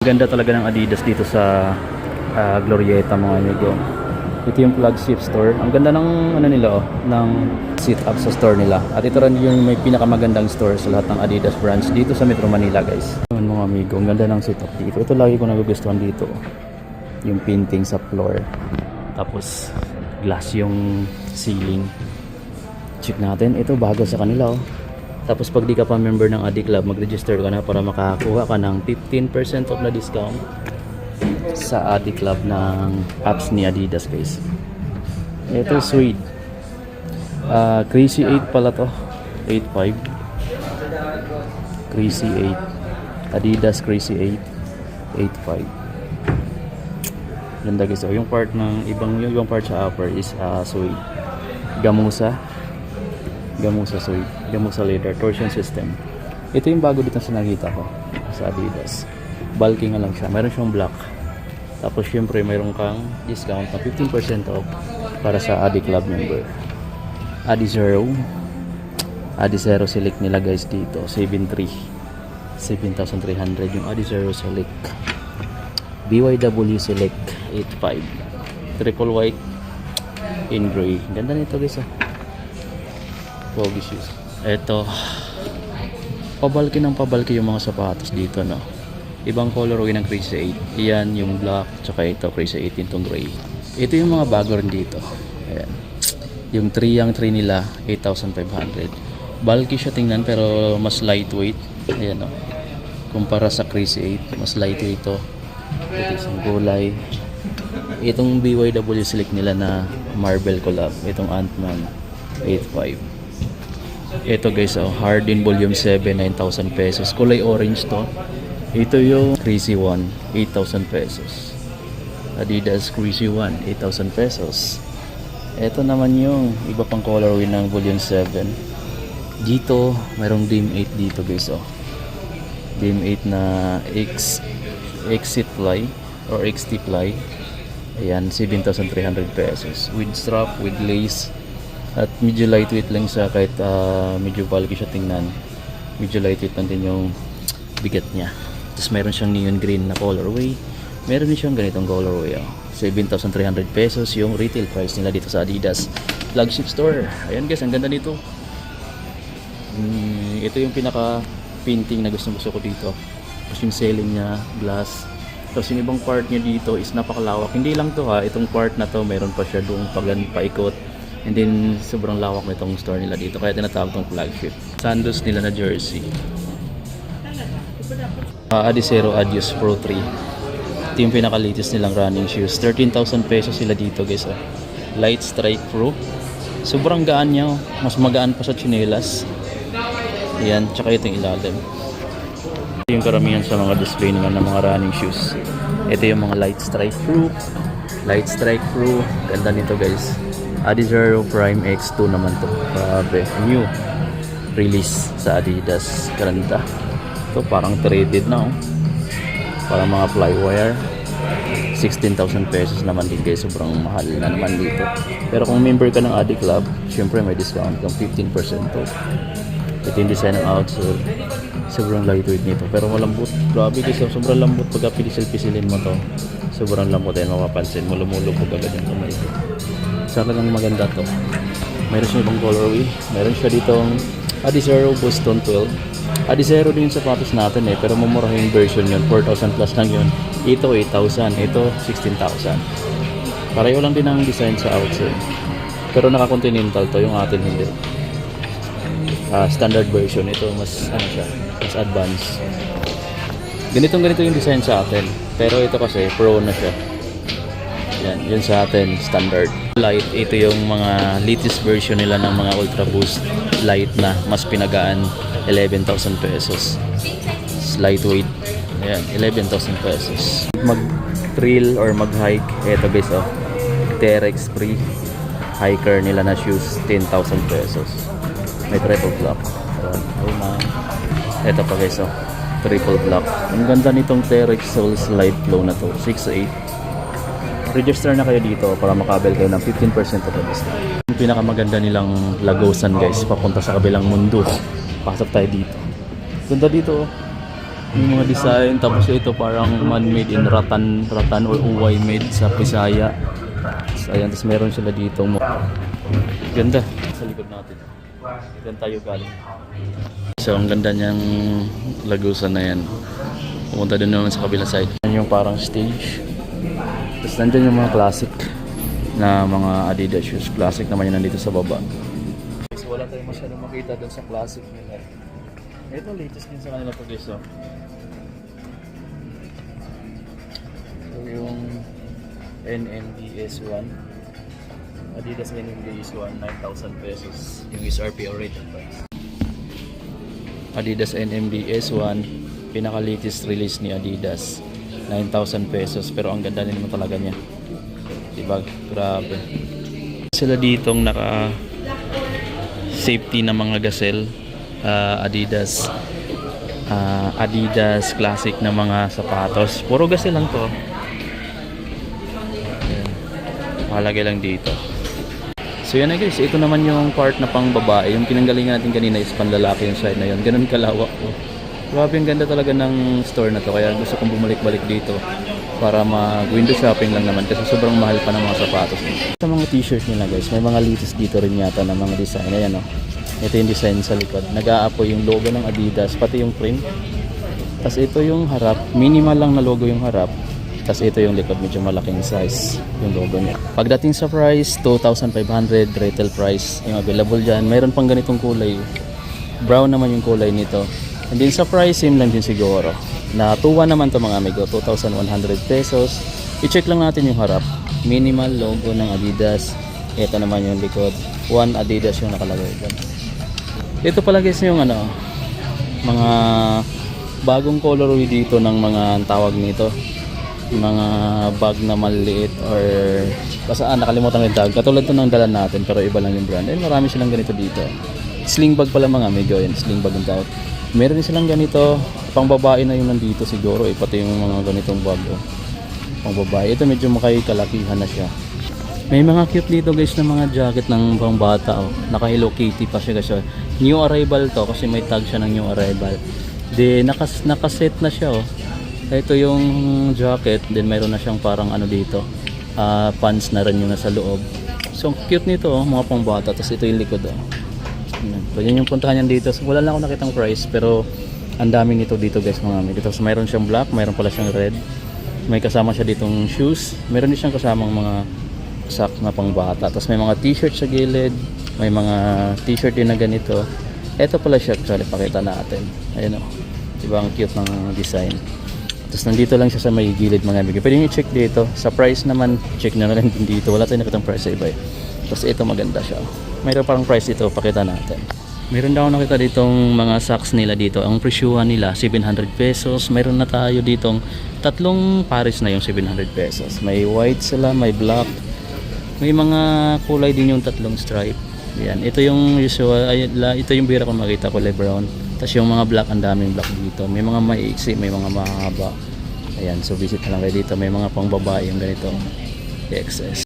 Ganda talaga ng Adidas dito sa Glorieta mga amigo. Ito yung flagship store. Ang ganda ng ano nila ng sit-up sa store nila. At ito rin yung may pinakamagandang store sa lahat ng Adidas branch dito sa Metro Manila, guys. Ayun mga amigo, ang ganda ng sit-up dito. Ito lagi ko nagugustuhan dito. Yung painting sa floor. Tapos glass yung ceiling. Check natin. Ito bago sa kanila Tapos pag di ka pa member ng Adi Club, mag-register ka na para makakuha ka ng 15% off na discount sa Adi Club ng apps ni Adidas, guys. Ito suede. Crazy 8 pala to. 8.5. Crazy 8. Adidas Crazy 8. 8.5. Ganda guys. Yung part ng ibang part sa upper is suede. Gamusa suede. Gamusa leather. Torsion system. Ito yung bago dito sa nakita ko sa Adidas. Bulky nga lang siya. Meron siyang black. Tapos syempre mayroon kang discount na 15% off para sa Adi Club member. Adi Zero Select nila guys dito. 7,300 yung Adi Zero Select. BYW Select 8.5. Triple white in gray. Ganda nito guys Pogi shoes. Eto, pabalki yung mga sapatos dito Ibang colorway ng Crazy 8. Iyan yung black, tsaka ito Crazy 8 yung gray. Ito yung mga bago rin dito. Ayan. Yung 3 nila 8,500. Bulky siya tingnan pero mas lightweight. Ayan Kumpara sa Crazy 8, mas lightweight ito. Ito isang gulay. Itong BYW Select nila na Marvel collab. Itong Ant-Man 8.5. Ito guys Hardin Volume 7, 9,000 pesos. Kulay orange to. Ito yung Crazy 1, 8,000 pesos. Adidas Crazy 1, 8,000 pesos. Ito naman yung iba pang colorway ng Volume 7. Dito, mayroong Dim 8 dito guys Dim 8 na Exit Fly or XT Fly. Ayan, 7,300 pesos. With strap, with lace. At medyo lightweight lang siya kahit medyo bulky siya tingnan. Medyo lightweight lang din yung bigat niya. Tapos mayroon siyang neon green na colorway. Meron din siyang ganitong colorway 7,300 pesos yung retail price nila dito sa Adidas flagship store. Ayan guys, ang ganda nito. Ito yung pinaka painting na gusto ko dito. Tapos yung ceiling niya, glass. Tapos yung ibang part niya dito is napakalawak. Hindi lang to itong part na to meron pa siya doon paikot. And then sobrang lawak nitong store nila dito kaya tinatawag tong flagship. Sandals nila na jersey. Adizero Adios Pro 3. Ito yung pinaka-latest nilang running shoes. 13,000 pesos sila dito guys Light Strike Pro. Sobrang gaan niya Mas magaan pa sa chinelas. Ayan, tsaka ito yung ilalim. Ito yung karamihan sa mga display nila ng mga running shoes. Ito yung mga Light Strike Pro. Light Strike Pro. Ganda nito guys. Adizero Prime X2 naman to. Grabe. New release sa Adidas. Ganda. Ito parang threaded na Parang mga flywire. 16,000 pesos naman din guys. Sobrang mahal na naman dito. Pero kung member ka ng Adi Club, syempre may discount ng 15% off. Ito yung design ng outsole. Sobrang lightweight nito. Pero malambot. Grabe guys. Sobrang lambot pagka pisil-pisilin mo to. Sobrang lambot din mapapansin mo. Lumulubog agad yung kamay ko. Talagang maganda to. Mayroon siya ibang colorway. Meron siya ditong Adizero Boston 12. Adizero din yung sapatos natin pero mumurahin version yun. 4,000 plus lang yun. Ito 8,000. Ito 16,000. Pareho lang din ang design sa outsole. Pero naka-continental to. Yung atin hindi. Standard version. Ito mas mas advanced. Ganito yung design sa atin. Pero ito kasi pro na siya. Yan sa atin standard. Light, ito yung mga latest version nila ng mga Ultra Boost light na mas pinagaan. 11,000 pesos. Lightweight. Ayan, 11,000 pesos. Mag-trail or mag-hike, eto guys Terex Free hiker nila na shoes, 10,000 pesos. May triple block. Eto pa guys triple block. Ang ganda nitong Terex Soul Slide Flow na to, 6'8". Register na kayo dito para makabel kayo ng 15% off discount. Yung pinakamaganda nilang lagosan guys, papunta sa kabilang mundo. Pasok tayo dito. Ganda dito Yung mga design, tapos ito parang man-made in Ratan or Uway made sa Pisaya. So, ayan, tapos meron sila dito. Ganda. Sa likod natin. Diyan tayo galing. So, ang ganda niyang lagusan na yan. Pumunta din naman sa kabilang side. Yan yung parang stage. Tapos nandyan yung mga classic na mga Adidas shoes. Classic naman yun nandito sa baba. So, wala tayong masyadong makita doon sa classic nila. Ito latest din sa kanila po guys. So yung NMDS1 Adidas NMDS1 9,000 pesos yung SRP or retail price. Adidas NMDS1 pinaka latest release ni Adidas 9,000 pesos pero ang ganda din naman talaga niya, diba? Grabe sila ditong naka safety na mga gazelle. Adidas Adidas classic na mga sapatos, puro gazelle lang to. Ayan. Mahalagay lang dito. So yan na guys, ito naman yung part na pang babae. Yung pinanggalingan natin kanina is panlalaki yung side na yun. Ganun kalawak po. Grabe, ang ganda talaga ng store na to. Kaya gusto kong bumalik-balik dito para mag-window shopping lang naman kasi sobrang mahal pa ng mga sapatos. Sa mga t-shirt nila guys, may mga latest dito rin yata ng mga design. Ayan o. Ito yung design sa likod. Nag-aapoy yung logo ng Adidas, pati yung print. Tapos ito yung harap. Minimal lang na logo yung harap. Tapos ito yung likod, medyo malaking size yung logo niya. Pagdating sa price, 2,500 retail price yung available dyan. Mayroon pang ganitong kulay. Brown naman yung kulay nito. And then sa price, same lang din siguro. Na 2,1 naman to mga amigo, 2,100 pesos. I-check lang natin yung harap. Minimal logo ng Adidas. Ito naman yung likod. One Adidas yung nakalagay dyan. Ito pala guys yung mga bagong colorway dito ng mga tawag nito. Mga bag na maliit or basta nakalimutan ko yung tawag. Katulad to ng dala natin pero iba lang yung brand. Eh marami silang ganito dito. Sling bag pala mga amigo, yan sling bag yung tawag. Meron din silang ganito, pang babae na yung nandito siguro, pati yung mga ganitong bag pang babae. Ito medyo makikalakihan na siya. May mga cute dito guys na mga jacket ng pang bata Naka Hello Kitty pa siya kasi new arrival to kasi may tag siya ng new arrival. Then nakaset na siya Ito yung jacket, then mayroon na siyang parang dito. Pants na rin yung nasa loob. So cute nito mga pang bata. Tapos ito yung likod So yun yung puntahan niyan dito. So, wala lang ako nakitang price pero ang dami nito dito guys mga amigo. Tapos mayroon siyang black, mayroon pala siyang red. May kasama siya ditong shoes. Mayroon din siyang kasamang mga socks na pang bata. Tapos may mga t-shirt sa gilid. May mga t-shirt din na ganito. Ito pala siya, actually pakita natin. Ayun diba ang cute ng design. Tapos nandito lang siya sa may gilid mga amigo. Pwede nyo i-check dito. Sa price naman, check nyo na lang din dito. Wala tayong nakitang price sa iba Tapos ito maganda siya. Mayroon parang price dito, pakita natin. Meron daw nakita ditong mga socks nila dito. Ang presyuhan nila 700 pesos. Mayroon na tayo ditong tatlong pares na yung 700 pesos. May white sila, may black. May mga kulay din yung tatlong stripe. Yan, ito yung usual, ito yung bira kong makita, kulay brown. Tapos yung mga black, ang daming black dito. May mga maiksi, may mga mahaba. Ayan, so visit na lang kayo dito. May mga pang babae yung ganito. XS.